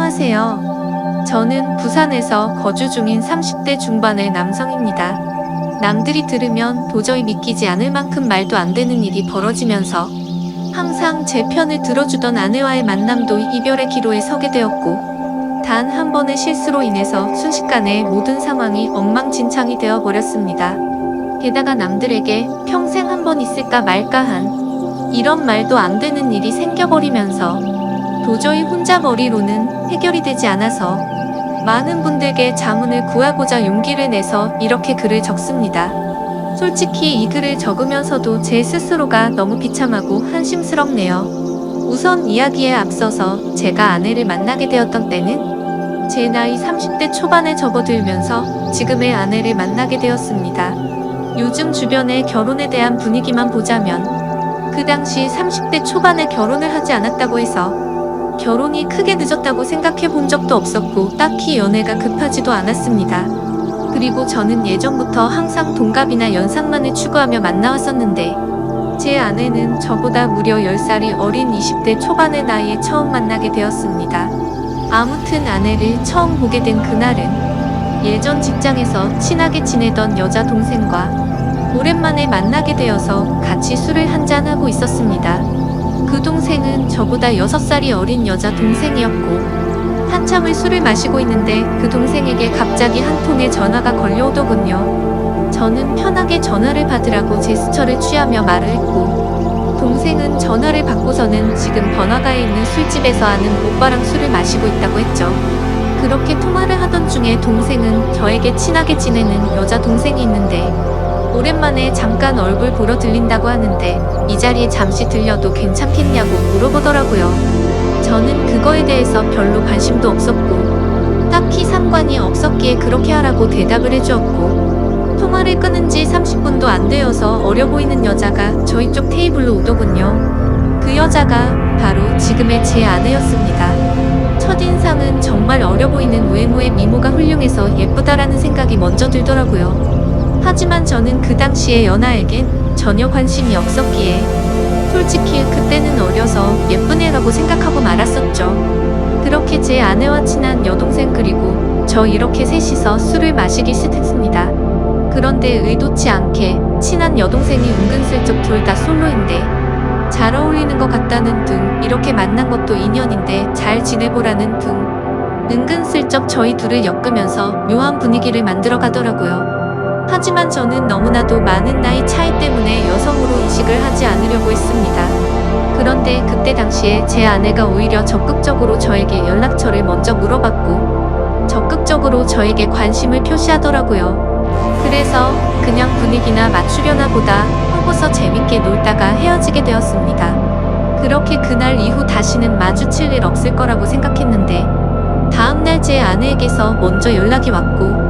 안녕하세요. 저는 부산에서 거주 중인 30대 중반의 남성입니다. 남들이 들으면 도저히 믿기지 않을 만큼 말도 안 되는 일이 벌어지면서 항상 제 편을 들어주던 아내와의 만남도 이별의 기로에 서게 되었고, 단 한 번의 실수로 인해서 순식간에 모든 상황이 엉망진창이 되어 버렸습니다. 게다가 남들에게 평생 한 번 있을까 말까 한 이런 말도 안 되는 일이 생겨버리면서 도저히 혼자 머리로는 해결이 되지 않아서 많은 분들께 자문을 구하고자 용기를 내서 이렇게 글을 적습니다. 솔직히 이 글을 적으면서도 제 스스로가 너무 비참하고 한심스럽네요. 우선 이야기에 앞서서 제가 아내를 만나게 되었던 때는 제 나이 30대 초반에 접어들면서 지금의 아내를 만나게 되었습니다. 요즘 주변의 결혼에 대한 분위기만 보자면 그 당시 30대 초반에 결혼을 하지 않았다고 해서 결혼이 크게 늦었다고 생각해 본 적도 없었고 딱히 연애가 급하지도 않았습니다. 그리고 저는 예전부터 항상 동갑이나 연상만을 추구하며 만나왔었는데 제 아내는 저보다 무려 10살이 어린 20대 초반의 나이에 처음 만나게 되었습니다. 아무튼 아내를 처음 보게 된 그날은 예전 직장에서 친하게 지내던 여자 동생과 오랜만에 만나게 되어서 같이 술을 한잔하고 있었습니다. 그 동생은 저보다 6살이 어린 여자 동생이었고 한참을 술을 마시고 있는데 그 동생에게 갑자기 한 통의 전화가 걸려오더군요. 저는 편하게 전화를 받으라고 제스처를 취하며 말을 했고 동생은 전화를 받고서는 지금 번화가에 있는 술집에서 아는 오빠랑 술을 마시고 있다고 했죠. 그렇게 통화를 하던 중에 동생은 저에게 친하게 지내는 여자 동생이 있는데 오랜만에 잠깐 얼굴 보러 들린다고 하는데 이 자리에 잠시 들려도 괜찮겠냐고 물어보더라고요. 저는 그거에 대해서 별로 관심도 없었고 딱히 상관이 없었기에 그렇게 하라고 대답을 해주었고 통화를 끊은 지 30분도 안 되어서 어려 보이는 여자가 저희 쪽 테이블로 오더군요. 그 여자가 바로 지금의 제 아내였습니다. 첫인상은 정말 어려 보이는 외모에 미모가 훌륭해서 예쁘다라는 생각이 먼저 들더라고요. 하지만 저는 그 당시에 연하에겐 전혀 관심이 없었기에 솔직히 그때는 어려서 예쁜 애라고 생각하고 말았었죠. 그렇게 제 아내와 친한 여동생 그리고 저 이렇게 셋이서 술을 마시기 시작했습니다. 그런데 의도치 않게 친한 여동생이 은근슬쩍 둘 다 솔로인데 잘 어울리는 것 같다는 등 이렇게 만난 것도 인연인데 잘 지내보라는 등 은근슬쩍 저희 둘을 엮으면서 묘한 분위기를 만들어 가더라고요. 하지만 저는 너무나도 많은 나이 차이 때문에 여성으로 인식을 하지 않으려고 했습니다. 그런데 그때 당시에 제 아내가 오히려 적극적으로 저에게 연락처를 먼저 물어봤고 적극적으로 저에게 관심을 표시하더라고요. 그래서 그냥 분위기나 맞추려나 보다 하고서 재밌게 놀다가 헤어지게 되었습니다. 그렇게 그날 이후 다시는 마주칠 일 없을 거라고 생각했는데 다음날 제 아내에게서 먼저 연락이 왔고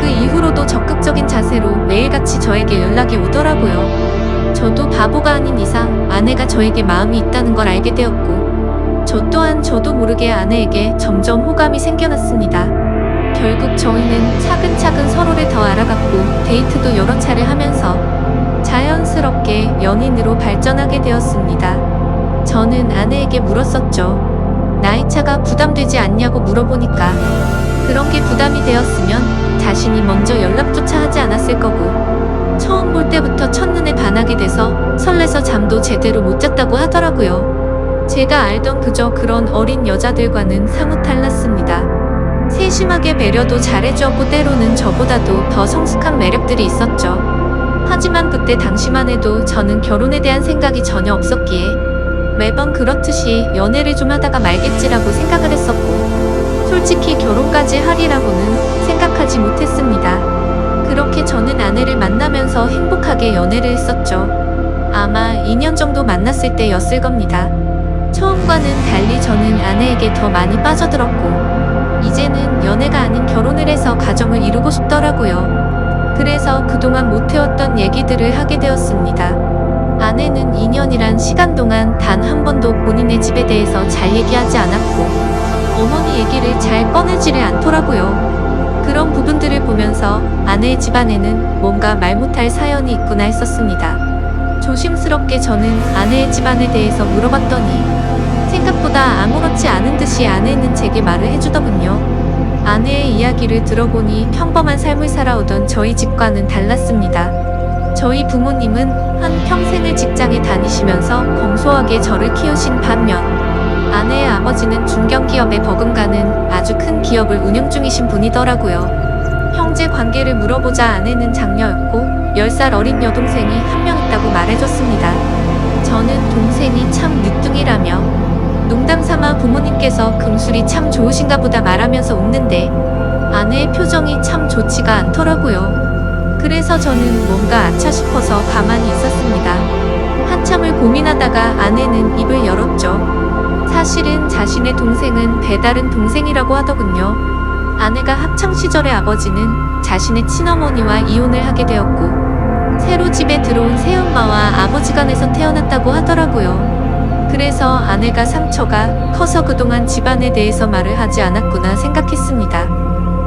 그 이후로도 적극적인 자세로 매일같이 저에게 연락이 오더라고요. 저도 바보가 아닌 이상 아내가 저에게 마음이 있다는 걸 알게 되었고 저 또한 저도 모르게 아내에게 점점 호감이 생겨났습니다. 결국 저희는 차근차근 서로를 더 알아갔고 데이트도 여러 차례 하면서 자연스럽게 연인으로 발전하게 되었습니다. 저는 아내에게 물었었죠. 나이차가 부담되지 않냐고 물어보니까 그런 게 부담이 되었으면 자신이 먼저 연락조차 하지 않았을 거고 처음 볼 때부터 첫눈에 반하게 돼서 설레서 잠도 제대로 못 잤다고 하더라고요. 제가 알던 그저 그런 어린 여자들과는 사뭇 달랐습니다. 세심하게 배려도 잘해주었고 때로는 저보다도 더 성숙한 매력들이 있었죠. 하지만 그때 당시만 해도 저는 결혼에 대한 생각이 전혀 없었기에 매번 그렇듯이 연애를 좀 하다가 말겠지라고 생각을 했었고 솔직히 결혼까지 하리라고는 생각하지 못했습니다. 그렇게 저는 아내를 만나면서 행복하게 연애를 했었죠. 아마 2년 정도 만났을 때였을 겁니다. 처음과는 달리 저는 아내에게 더 많이 빠져들었고 이제는 연애가 아닌 결혼을 해서 가정을 이루고 싶더라고요. 그래서 그동안 못해왔던 얘기들을 하게 되었습니다. 아내는 2년이란 시간 동안 단 한 번도 본인의 집에 대해서 잘 얘기하지 않았고 어머니 얘기를 잘 꺼내지를 않더라고요. 그런 부분들을 보면서 아내의 집안에는 뭔가 말 못할 사연이 있구나 했었습니다. 조심스럽게 저는 아내의 집안에 대해서 물어봤더니 생각보다 아무렇지 않은 듯이 아내는 제게 말을 해주더군요. 아내의 이야기를 들어보니 평범한 삶을 살아오던 저희 집과는 달랐습니다. 저희 부모님은 한 평생을 직장에 다니시면서 검소하게 저를 키우신 반면 아내의 아버지는 중견기업에 버금가는 아주 큰 기업을 운영 중이신 분이더라고요. 형제 관계를 물어보자 아내는 장녀였고 10살 어린 여동생이 한 명 있다고 말해줬습니다. 저는 동생이 참 늦둥이라며 농담 삼아 부모님께서 금술이 참 좋으신가 보다 말하면서 웃는데 아내의 표정이 참 좋지가 않더라고요. 그래서 저는 뭔가 아차 싶어서 가만히 있었습니다. 한참을 고민하다가 아내는 입을 열었죠. 사실은 자신의 동생은 배다른 동생이라고 하더군요. 아내가 학창시절의 아버지는 자신의 친어머니와 이혼을 하게 되었고 새로 집에 들어온 새엄마와 아버지 간에서 태어났다고 하더라고요. 그래서 아내가 상처가 커서 그동안 집안에 대해서 말을 하지 않았구나 생각했습니다.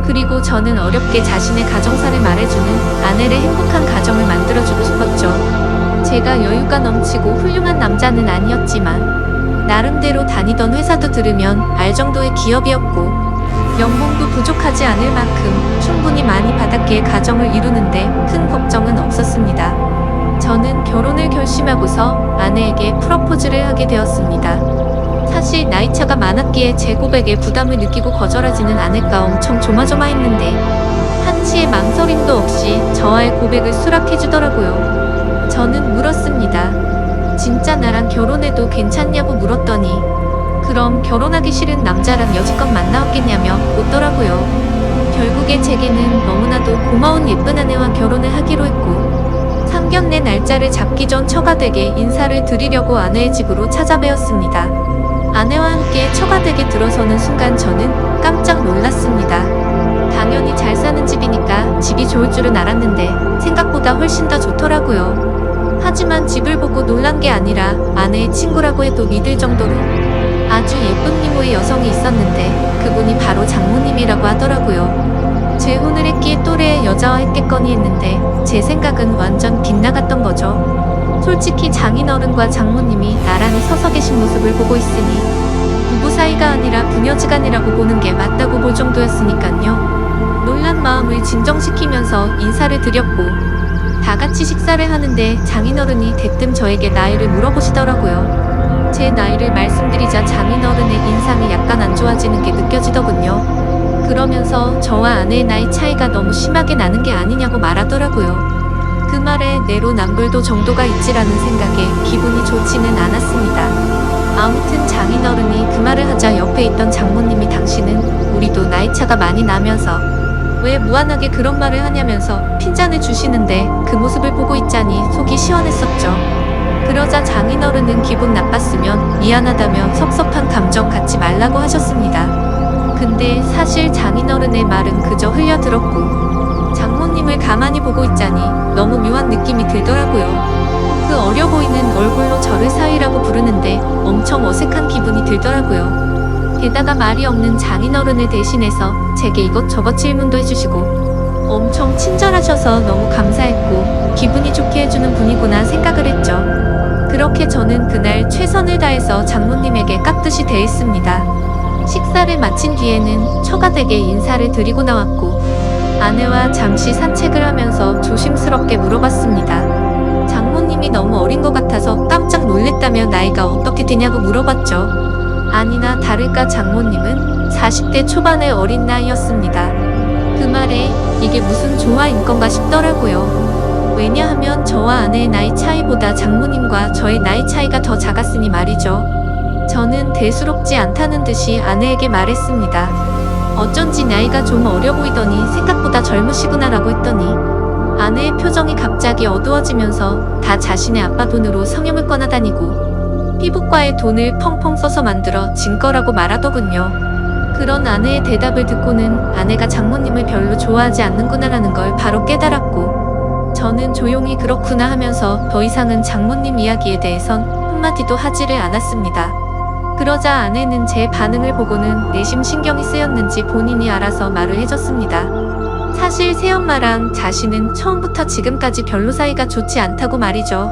그리고 저는 어렵게 자신의 가정사를 말해주는 아내를 행복한 가정을 만들어주고 싶었죠. 제가 여유가 넘치고 훌륭한 남자는 아니었지만 나름대로 다니던 회사도 들으면 알 정도의 기업이었고 연봉도 부족하지 않을 만큼 충분히 많이 받았기에 가정을 이루는데 큰 걱정은 없었습니다. 저는 결혼을 결심하고서 아내에게 프러포즈를 하게 되었습니다. 사실 나이차가 많았기에 제 고백에 부담을 느끼고 거절하지는 않을까 엄청 조마조마했는데 한치의 망설임도 없이 저와의 고백을 수락해주더라고요. 저는 물었습니다. 진짜 나랑 결혼해도 괜찮냐고 물었더니 그럼 결혼하기 싫은 남자랑 여지껏 만나왔겠냐며 웃더라고요. 결국에 제게는 너무나도 고마운 예쁜 아내와 결혼을 하기로 했고 상견례 날짜를 잡기 전 처가댁에 인사를 드리려고 아내의 집으로 찾아뵈었습니다. 아내와 함께 처가댁에 들어서는 순간 저는 깜짝 놀랐습니다. 당연히 잘 사는 집이니까 집이 좋을 줄은 알았는데 생각보다 훨씬 더 좋더라고요. 하지만 집을 보고 놀란 게 아니라 아내의 친구라고 해도 믿을 정도로 아주 예쁜 미모의 여성이 있었는데 그분이 바로 장모님이라고 하더라고요. 재혼을 했기에 또래의 여자와 했겠거니 했는데 제 생각은 완전 빗나갔던 거죠. 솔직히 장인어른과 장모님이 나란히 서서 계신 모습을 보고 있으니 부부 사이가 아니라 부녀지간이라고 보는 게 맞다고 볼 정도였으니깐요. 놀란 마음을 진정시키면서 인사를 드렸고 다 같이 식사를 하는데 장인어른이 대뜸 저에게 나이를 물어보시더라고요. 제 나이를 말씀드리자 장인어른의 인상이 약간 안 좋아지는 게 느껴지더군요. 그러면서 저와 아내의 나이 차이가 너무 심하게 나는 게 아니냐고 말하더라고요. 그 말에 내로남불도 정도가 있지라는 생각에 기분이 좋지는 않았습니다. 아무튼 장인어른이 그 말을 하자 옆에 있던 장모님이 당신은 우리도 나이 차가 많이 나면서 왜 무한하게 그런 말을 하냐면서 핀잔을 주시는데 그 모습을 보고 있자니 속이 시원했었죠. 그러자 장인어른은 기분 나빴으면 미안하다며 섭섭한 감정 갖지 말라고 하셨습니다. 근데 사실 장인어른의 말은 그저 흘려들었고 장모님을 가만히 보고 있자니 너무 묘한 느낌이 들더라고요. 그 어려 보이는 얼굴로 저를 사위라고 부르는데 엄청 어색한 기분이 들더라고요. 게다가 말이 없는 장인어른을 대신해서 제게 이것저것 질문도 해주시고 엄청 친절하셔서 너무 감사했고 기분이 좋게 해주는 분이구나 생각을 했죠. 그렇게 저는 그날 최선을 다해서 장모님에게 깍듯이 대했습니다. 식사를 마친 뒤에는 처가댁에 인사를 드리고 나왔고 아내와 잠시 산책을 하면서 조심스럽게 물어봤습니다. 장모님이 너무 어린 것 같아서 깜짝 놀랬다며 나이가 어떻게 되냐고 물어봤죠. 아니나 다를까 장모님은 40대 초반의 어린 나이였습니다. 그 말에 이게 무슨 조화인 건가 싶더라고요. 왜냐하면 저와 아내의 나이 차이보다 장모님과 저의 나이 차이가 더 작았으니 말이죠. 저는 대수롭지 않다는 듯이 아내에게 말했습니다. 어쩐지 나이가 좀 어려 보이더니 생각보다 젊으시구나라고 했더니 아내의 표정이 갑자기 어두워지면서 다 자신의 아빠 돈으로 성형을 꺼나다니고 피부과에 돈을 펑펑 써서 만들어 진 거라고 말하더군요. 그런 아내의 대답을 듣고는 아내가 장모님을 별로 좋아하지 않는구나라는 걸 바로 깨달았고 저는 조용히 그렇구나 하면서 더 이상은 장모님 이야기에 대해선 한마디도 하지를 않았습니다. 그러자 아내는 제 반응을 보고는 내심 신경이 쓰였는지 본인이 알아서 말을 해줬습니다. 사실 새엄마랑 자신은 처음부터 지금까지 별로 사이가 좋지 않다고 말이죠.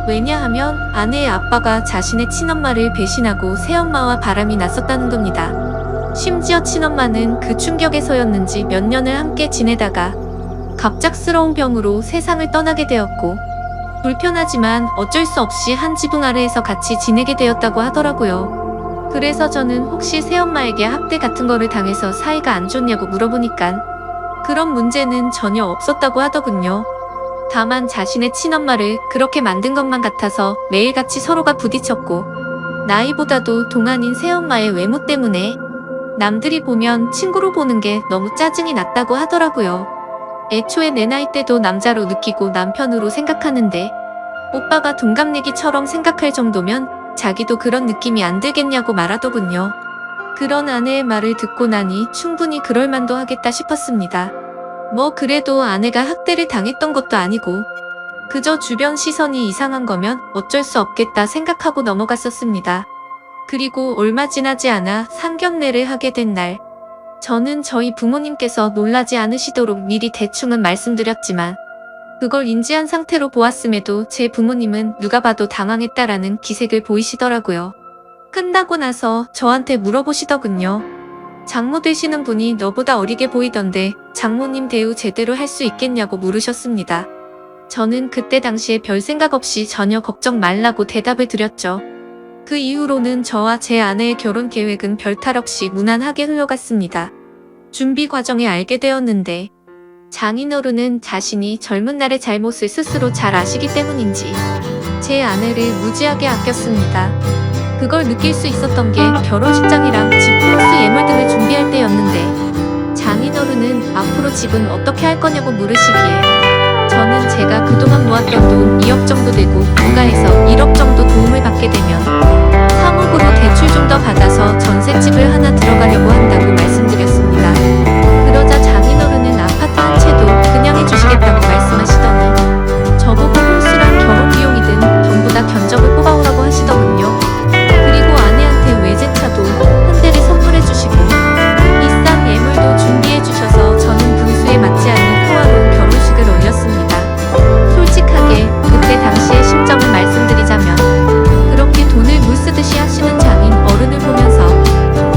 왜냐하면 아내의 아빠가 자신의 친엄마를 배신하고 새엄마와 바람이 났었다는 겁니다. 심지어 친엄마는 그 충격에서였는지 몇 년을 함께 지내다가 갑작스러운 병으로 세상을 떠나게 되었고, 불편하지만 어쩔 수 없이 한 지붕 아래에서 같이 지내게 되었다고 하더라고요. 그래서 저는 혹시 새엄마에게 학대 같은 거를 당해서 사이가 안 좋냐고 물어보니까 그런 문제는 전혀 없었다고 하더군요. 다만 자신의 친엄마를 그렇게 만든 것만 같아서 매일같이 서로가 부딪혔고, 나이보다도 동안인 새엄마의 외모 때문에 남들이 보면 친구로 보는 게 너무 짜증이 났다고 하더라고요. 애초에 내 나이 때도 남자로 느끼고 남편으로 생각하는데 오빠가 동갑내기처럼 생각할 정도면 자기도 그런 느낌이 안 들겠냐고 말하더군요. 그런 아내의 말을 듣고 나니 충분히 그럴만도 하겠다 싶었습니다. 뭐 그래도 아내가 학대를 당했던 것도 아니고 그저 주변 시선이 이상한 거면 어쩔 수 없겠다 생각하고 넘어갔었습니다. 그리고 얼마 지나지 않아 상견례를 하게 된 날, 저는 저희 부모님께서 놀라지 않으시도록 미리 대충은 말씀드렸지만 그걸 인지한 상태로 보았음에도 제 부모님은 누가 봐도 당황했다라는 기색을 보이시더라고요. 끝나고 나서 저한테 물어보시더군요. 장모 되시는 분이 너보다 어리게 보이던데 장모님 대우 제대로 할 수 있겠냐고 물으셨습니다. 저는 그때 당시에 별 생각 없이 전혀 걱정 말라고 대답을 드렸죠. 그 이후로는 저와 제 아내의 결혼 계획은 별탈 없이 무난하게 흘러갔습니다. 준비 과정에 알게 되었는데 장인어른은 자신이 젊은 날의 잘못을 스스로 잘 아시기 때문인지 제 아내를 무지하게 아꼈습니다. 그걸 느낄 수 있었던 게 결혼식장이랑 집 플러스 예물 등을 준비할 때였는데 장인어른은 앞으로 집은 어떻게 할 거냐고 물으시기에 저는 제가 그동안 모았던 돈 2억 정도 되고 국가에서 1억 정도 도움을 받게 되면 3억으로 대출 좀 더 받아서 전셋집을 하나 들어가려고 한다고 말씀드렸습니다. 그러자 장인어른은 아파트 한 채도 그냥 해주시겠다고 말씀하시더니 저보고 홀수랑 결혼 비용이든 전부 다 견적을 뽑아오라고 하시더군요. 그리고 아내한테 외제차도 한 대를 선물해 주시고 비싼 예물도 준비해 주셔서 저는 분수에 맞지 않는 호화로운 결혼식을 올렸습니다. 솔직하게 그때 당시의 심정을 말씀드리자면 그렇게 돈을 물 쓰듯이 하시는 장인 어른을 보면서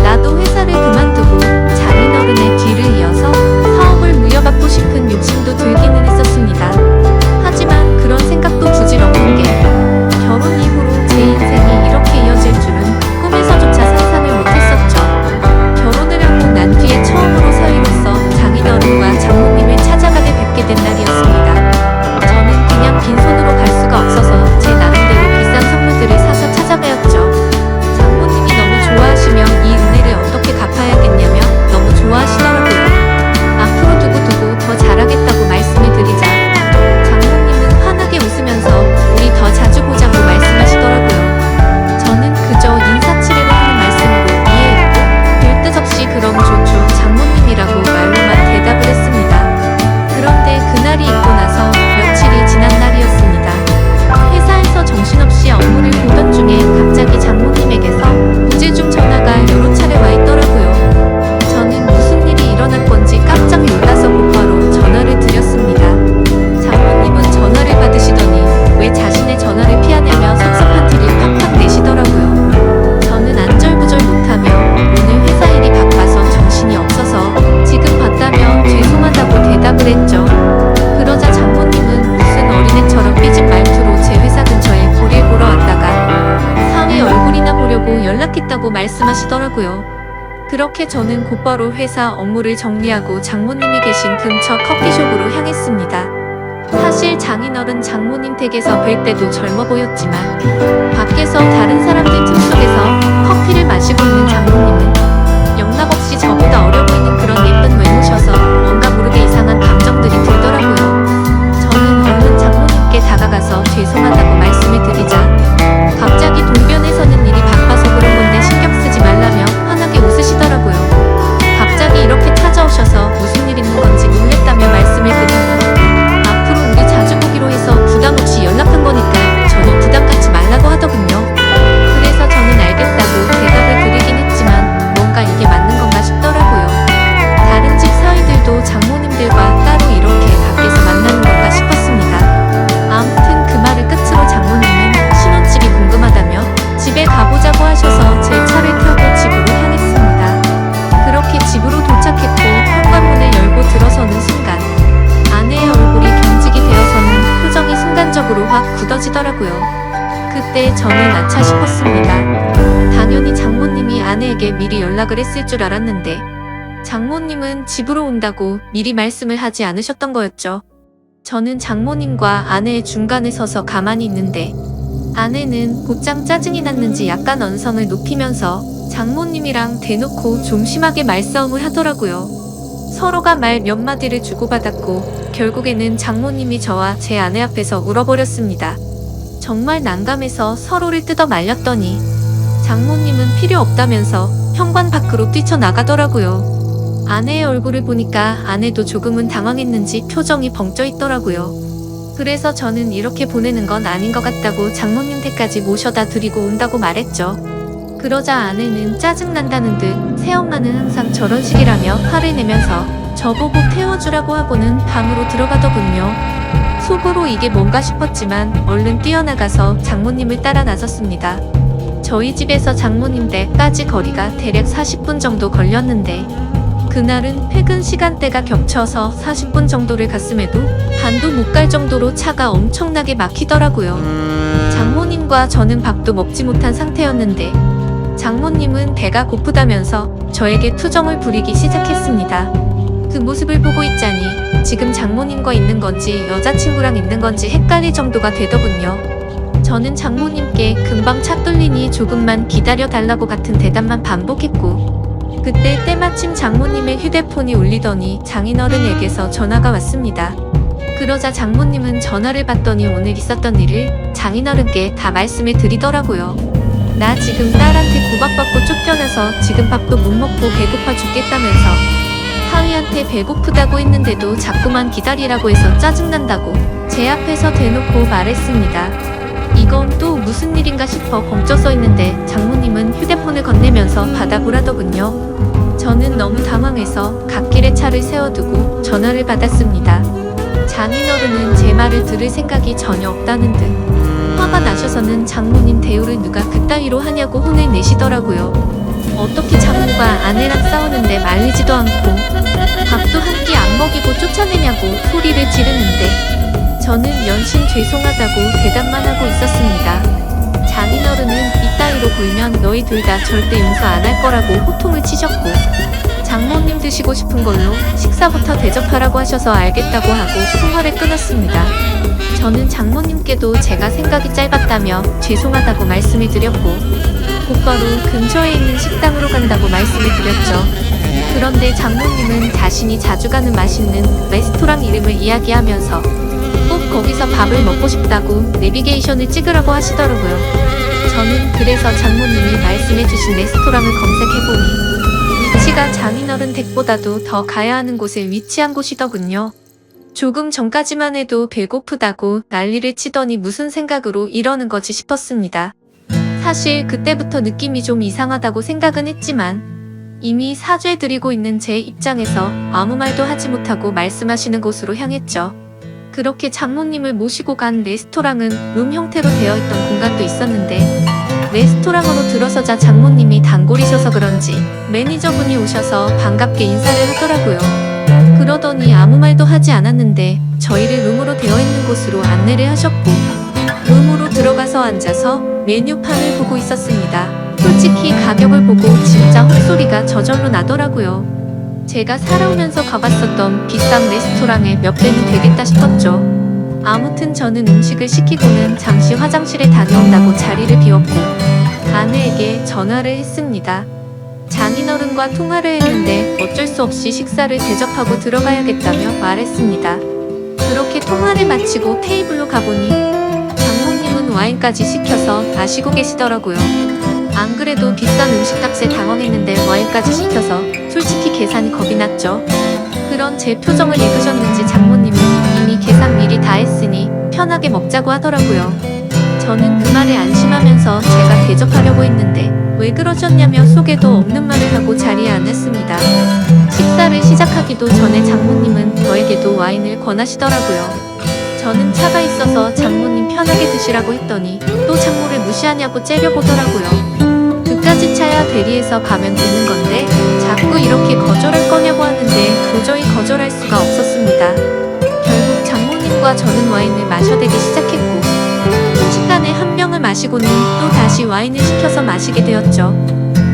나도 회사를 그만두고 장인어른의 뒤를 이어서 사업을 물려받고 싶은 욕심도 들기는 했었습니다. 하지만 그런 생각도 부질없는 게 결혼 이후로 제 인생이 이렇게 이어질 줄은 꿈에서조차 상상을 못했었죠. 결혼을 하고 난 뒤에 처음으로 사위로서 장인어른과 장모님을 찾아가게 뵙게 된 날이었습니다. 저는 그냥 빈손으로 갈 수가 없어서 제 나름대로 비싼 선물들을 사서 찾아뵈었죠. 장모님이 너무 좋아하시며 이 은혜를 어떻게 갚아야겠냐며 너무 좋아하시더라고요. 앞으로 두고두고 더 잘하겠다고 말씀을 드리자 장모님은 환하게 웃으면서 우리 더 자주 보자고 말씀하시더라고요. 저는 그저 인사치레로 하는 말씀으로 이해했고 별 뜻 없이 그럼 좋죠 장모님이라고 말로만 대답을 했습니다. 그런데 그날이 있고 나서 며칠이 지난 날이었습니다. 회사에서 정신없이 업무를 보던 중에 갑자기 장모님에게서 부재중 전화가 여러 차례 와 있더라고요. 저는 무슨 일이 일어날 건지 깜짝 놀라서 곧바로 전화를 드렸습니다. 장모님은 전화를 받으시더니 왜 자신의 전화를 피하냐며 섭섭한 티를 팍팍 내시더라고요. 저는 안절부절 못하며 오늘 회사 일이 바빠서 정신이 없어서 지금 봤다며 죄송하다고 대답을 했죠. 그러자 장모님은 무슨 어린애처럼 삐진 말투로 제 회사 근처에 볼일 보러 왔다가 사위 얼굴이나 보려고 연락했다고 말씀하시더라고요. 그렇게 저는 곧바로 회사 업무를 정리하고 장모님이 계신 근처 커피숍으로 향했습니다. 사실 장인어른 장모님 댁에서 뵐 때도 젊어 보였지만 밖에서 다른 사람들 틈 속에서 커피를 마시고 있는 장모님은 영락없이 저보다 어려 보이는 그런 예쁜 외모셔서 뭔가 모르게 이상한 감정들이 들더라고요. 저는 얼른 장모님께 다가가서 죄송하다고 말씀을 드리자 갑자기 동변에서는 일이 바빠서 그런 건데 신경 쓰지 말라며 환하게 웃으시더라고요. 갑자기 이렇게 찾아오셔서 무슨 일 있는 건지 놀랬다며 말씀을 드리니 앞으로 우리 자주 보기로 해서 부담 없이 연락한 거니까 전혀 부담 갖지 말라고 하더군요. 그래서 저는 알겠다고 대답을 드리긴 했지만 집으로 도착했고 현관문을 열고 들어서는 순간 아내의 얼굴이 경직이 되어서는 표정이 순간적으로 확 굳어지더라고요. 그때 저는 아차 싶었습니다. 당연히 장모님이 아내에게 미리 연락을 했을 줄 알았는데 장모님은 집으로 온다고 미리 말씀을 하지 않으셨던 거였죠. 저는 장모님과 아내의 중간에 서서 가만히 있는데 아내는 곧장 짜증이 났는지 약간 언성을 높이면서 장모님이랑 대놓고 좀 심하게 말싸움을 하더라고요. 서로가 말 몇 마디를 주고받았고 결국에는 장모님이 저와 제 아내 앞에서 울어버렸습니다. 정말 난감해서 서로를 뜯어 말렸더니 장모님은 필요 없다면서 현관 밖으로 뛰쳐나가더라고요. 아내의 얼굴을 보니까 아내도 조금은 당황했는지 표정이 벙쪄 있더라고요. 그래서 저는 이렇게 보내는 건 아닌 것 같다고 장모님 댁까지 모셔다 드리고 온다고 말했죠. 그러자 아내는 짜증난다는 듯 새엄마는 항상 저런 식이라며 화를 내면서 저보고 태워주라고 하고는 방으로 들어가더군요. 속으로 이게 뭔가 싶었지만 얼른 뛰어나가서 장모님을 따라 나섰습니다. 저희 집에서 장모님 댁까지 거리가 대략 40분 정도 걸렸는데 그날은 퇴근 시간대가 겹쳐서 40분 정도를 갔음에도 반도 못 갈 정도로 차가 엄청나게 막히더라고요. 장모님과 저는 밥도 먹지 못한 상태였는데 장모님은 배가 고프다면서 저에게 투정을 부리기 시작했습니다. 그 모습을 보고 있자니 지금 장모님과 있는 건지 여자친구랑 있는 건지 헷갈릴 정도가 되더군요. 저는 장모님께 금방 차 뚫리니 조금만 기다려달라고 같은 대답만 반복했고 그때 때마침 장모님의 휴대폰이 울리더니 장인어른에게서 전화가 왔습니다. 그러자 장모님은 전화를 받더니 오늘 있었던 일을 장인어른께 다 말씀해 드리더라고요. 나 지금 딸한테 구박받고 쫓겨나서 지금 밥도 못 먹고 배고파 죽겠다면서 사위한테 배고프다고 했는데도 자꾸만 기다리라고 해서 짜증난다고 제 앞에서 대놓고 말했습니다. 이건 또 무슨 일인가 싶어 벙쪄 서 있는데 장모님은 휴대폰을 건네면서 받아보라더군요. 저는 너무 당황해서 갓길에 차를 세워두고 전화를 받았습니다. 장인어른은 제 말을 들을 생각이 전혀 없다는 듯 화가 나셔서는 장모님 대우를 누가 그따위로 하냐고 혼을 내시더라고요. 어떻게 장모가 아내랑 싸우는데 말리지도 않고 밥도 한 끼 안 먹이고 쫓아내냐고 소리를 지르는데 저는 연신 죄송하다고 대답만 하고 있었습니다. 장인어른은 이따위로 굴면 너희 둘 다 절대 용서 안 할 거라고 호통을 치셨고 장모님 드시고 싶은 걸로 식사부터 대접하라고 하셔서 알겠다고 하고 통화를 끊었습니다. 저는 장모님께도 제가 생각이 짧았다며 죄송하다고 말씀을 드렸고 곧바로 근처에 있는 식당으로 간다고 말씀을 드렸죠. 그런데 장모님은 자신이 자주 가는 맛있는 레스토랑 이름을 이야기하면서 꼭 거기서 밥을 먹고 싶다고 내비게이션을 찍으라고 하시더라고요. 저는 그래서 장모님이 말씀해주신 레스토랑을 검색해보니 위치가 장인어른 댁보다도 더 가야 하는 곳에 위치한 곳이더군요. 조금 전까지만 해도 배고프다고 난리를 치더니 무슨 생각으로 이러는 거지 싶었습니다. 사실 그때부터 느낌이 좀 이상하다고 생각은 했지만 이미 사죄드리고 있는 제 입장에서 아무 말도 하지 못하고 말씀하시는 곳으로 향했죠. 그렇게 장모님을 모시고 간 레스토랑은 룸 형태로 되어 있던 공간도 있었는데 레스토랑으로 들어서자 장모님이 단골이셔서 그런지 매니저분이 오셔서 반갑게 인사를 하더라고요. 그러더니 아무 말도 하지 않았는데 저희를 룸으로 되어 있는 곳으로 안내를 하셨고 룸으로 들어가서 앉아서 메뉴판을 보고 있었습니다. 솔직히 가격을 보고 진짜 헛소리가 저절로 나더라고요. 제가 살아오면서 가봤었던 비싼 레스토랑의 몇 배는 되겠다 싶었죠. 아무튼 저는 음식을 시키고는 잠시 화장실에 다녀온다고 자리를 비웠고 아내에게 전화를 했습니다. 장인어른과 통화를 했는데 어쩔 수 없이 식사를 대접하고 들어가야겠다며 말했습니다. 그렇게 통화를 마치고 테이블로 가보니 장모님은 와인까지 시켜서 마시고 계시더라고요. 안 그래도 비싼 음식 값에 당황했는데 와인까지 시켜서 솔직히 계산이 겁이 났죠. 그런 제 표정을 읽으셨는지 장모님은 이미 계산 미리 다 했으니 편하게 먹자고 하더라고요. 저는 그 말에 안심하면서 제가 대접하려고 했는데 왜 그러셨냐며 속에도 없는 말을 하고 자리에 앉았습니다. 식사를 시작하기도 전에 장모님은 저에게도 와인을 권하시더라고요. 저는 차가 있어서 장모님 편하게 드시라고 했더니 또 장모를 무시하냐고 째려보더라고요. 그까짓 차야 대리해서 가면 되는 건데 자꾸 이렇게 거절할 거냐고 하는데 도저히 거절할 수가 없었습니다. 결국 장모님과 저는 와인을 마셔대기 시작했고 순식간에 한 병을 마시고는 또 다시 와인을 시켜서 마시게 되었죠.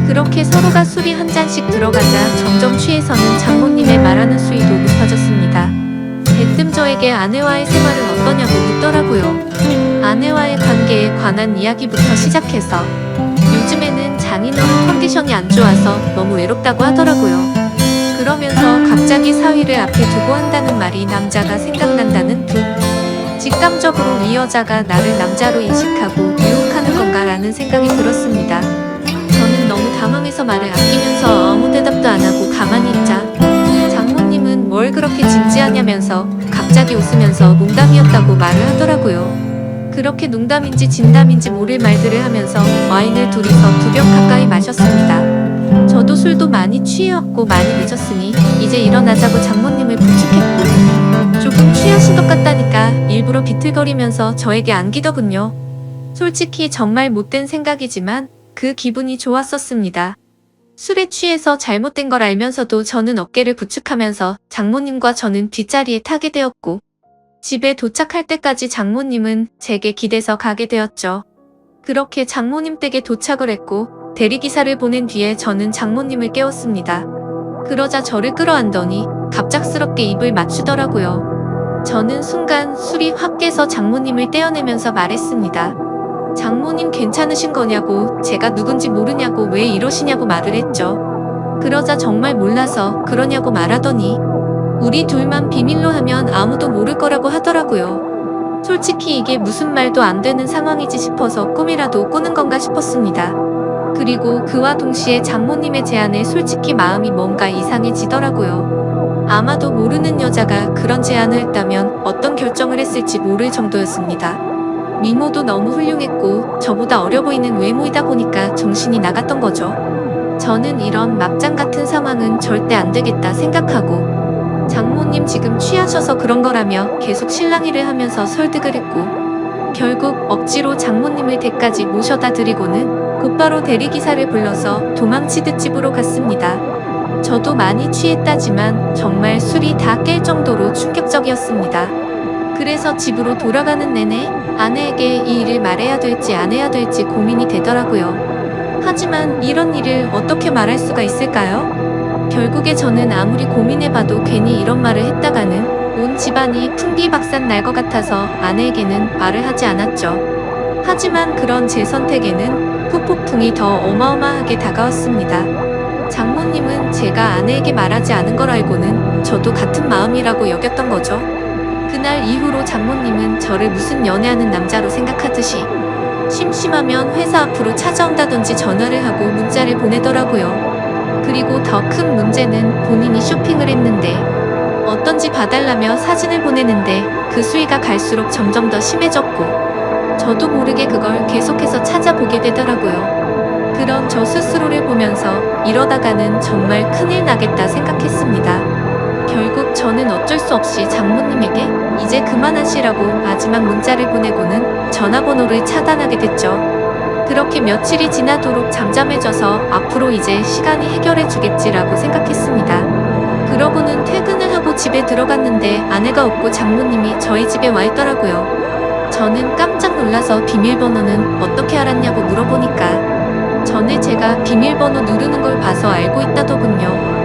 그렇게 서로가 술이 한 잔씩 들어가자 점점 취해서는 장모님의 말하는 수위도 높아졌습니다. 대뜸 저에게 아내와의 생활은 어떠냐고 묻더라고요. 아내와의 관계에 관한 이야기부터 시작해서 요즘에는 장인어른 컨디션이 안 좋아서 너무 외롭다고 하더라고요. 그러면서 갑자기 사위를 앞에 두고 한다는 말이 남자가 생각난다는 둥. 직감적으로 이 여자가 나를 남자로 인식하고 유혹하는 건가 라는 생각이 들었습니다. 저는 너무 당황해서 말을 아끼면서 아무 대답도 안 하고 가만히 있자 장모님은 뭘 그렇게 진지하냐면서 갑자기 웃으면서 농담이었다고 말을 하더라고요. 그렇게 농담인지 진담인지 모를 말들을 하면서 와인을 둘이서 2병 가까이 마셨습니다. 저도 술도 많이 취해왔고 많이 늦었으니 이제 일어나자고 장모님을 부축했고 조금 취하신 것 같다니까 일부러 비틀거리면서 저에게 안기더군요. 솔직히 정말 못된 생각이지만 그 기분이 좋았었습니다. 술에 취해서 잘못된 걸 알면서도 저는 어깨를 부축하면서 장모님과 저는 뒷자리에 타게 되었고 집에 도착할 때까지 장모님은 제게 기대서 가게 되었죠. 그렇게 장모님 댁에 도착을 했고 대리기사를 보낸 뒤에 저는 장모님을 깨웠습니다. 그러자 저를 끌어안더니 갑작스럽게 입을 맞추더라고요. 저는 순간 술이 확 깨서 장모님을 떼어내면서 말했습니다. 장모님 괜찮으신 거냐고, 제가 누군지 모르냐고 왜 이러시냐고 말을 했죠. 그러자 정말 몰라서 그러냐고 말하더니 우리 둘만 비밀로 하면 아무도 모를 거라고 하더라고요. 솔직히 이게 무슨 말도 안 되는 상황이지 싶어서 꿈이라도 꾸는 건가 싶었습니다. 그리고 그와 동시에 장모님의 제안에 솔직히 마음이 뭔가 이상해지더라고요. 아마도 모르는 여자가 그런 제안을 했다면 어떤 결정을 했을지 모를 정도였습니다. 미모도 너무 훌륭했고 저보다 어려 보이는 외모이다 보니까 정신이 나갔던 거죠. 저는 이런 막장 같은 상황은 절대 안 되겠다 생각하고 장모님 지금 취하셔서 그런 거라며 계속 실랑이를 하면서 설득을 했고 결국 억지로 장모님을 댁까지 모셔다 드리고는 곧바로 대리기사를 불러서 도망치듯 집으로 갔습니다. 저도 많이 취했다지만 정말 술이 다 깰 정도로 충격적이었습니다. 그래서 집으로 돌아가는 내내 아내에게 이 일을 말해야 될지 안 해야 될지 고민이 되더라고요. 하지만 이런 일을 어떻게 말할 수가 있을까요? 결국에 저는 아무리 고민해봐도 괜히 이런 말을 했다가는 온 집안이 풍비박산 날 것 같아서 아내에게는 말을 하지 않았죠. 하지만 그런 제 선택에는 후폭풍이 더 어마어마하게 다가왔습니다. 장모님은 제가 아내에게 말하지 않은 걸 알고는 저도 같은 마음이라고 여겼던 거죠. 그날 이후로 장모님은 저를 무슨 연애하는 남자로 생각하듯이 심심하면 회사 앞으로 찾아온다든지 전화를 하고 문자를 보내더라고요. 그리고 더 큰 문제는 본인이 쇼핑을 했는데 어떤지 봐달라며 사진을 보내는데 그 수위가 갈수록 점점 더 심해졌고 저도 모르게 그걸 계속해서 찾아보게 되더라고요. 그런 저 스스로를 보면서 이러다가는 정말 큰일 나겠다 생각했습니다. 결국 저는 어쩔 수 없이 장모님에게 이제 그만하시라고 마지막 문자를 보내고는 전화번호를 차단하게 됐죠. 그렇게 며칠이 지나도록 잠잠해져서 앞으로 이제 시간이 해결해주겠지라고 생각했습니다. 그러고는 퇴근을 하고 집에 들어갔는데 아내가 없고 장모님이 저희 집에 와 있더라고요. 저는 깜짝 놀라서 비밀번호는 어떻게 알았냐고 물어보니까 전에 제가 비밀번호 누르는 걸 봐서 알고 있다더군요.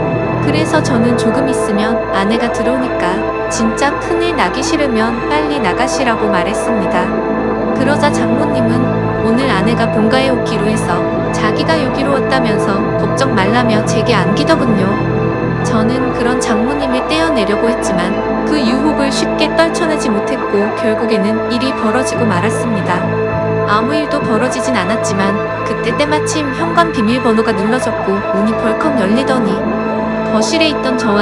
그래서 저는 조금 있으면 아내가 들어오니까 진짜 큰일 나기 싫으면 빨리 나가시라고 말했습니다. 그러자 장모님은 오늘 아내가 본가에 오기로 해서 자기가 여기로 왔다면서 걱정 말라며 제게 안기더군요. 저는 그런 장모님을 떼어내려고 했지만 그 유혹을 쉽게 떨쳐내지 못했고 결국에는 일이 벌어지고 말았습니다. 아무 일도 벌어지진 않았지만 그때 때마침 현관 비밀번호가 눌러졌고 문이 벌컥 열리더니 거실에 있던 저와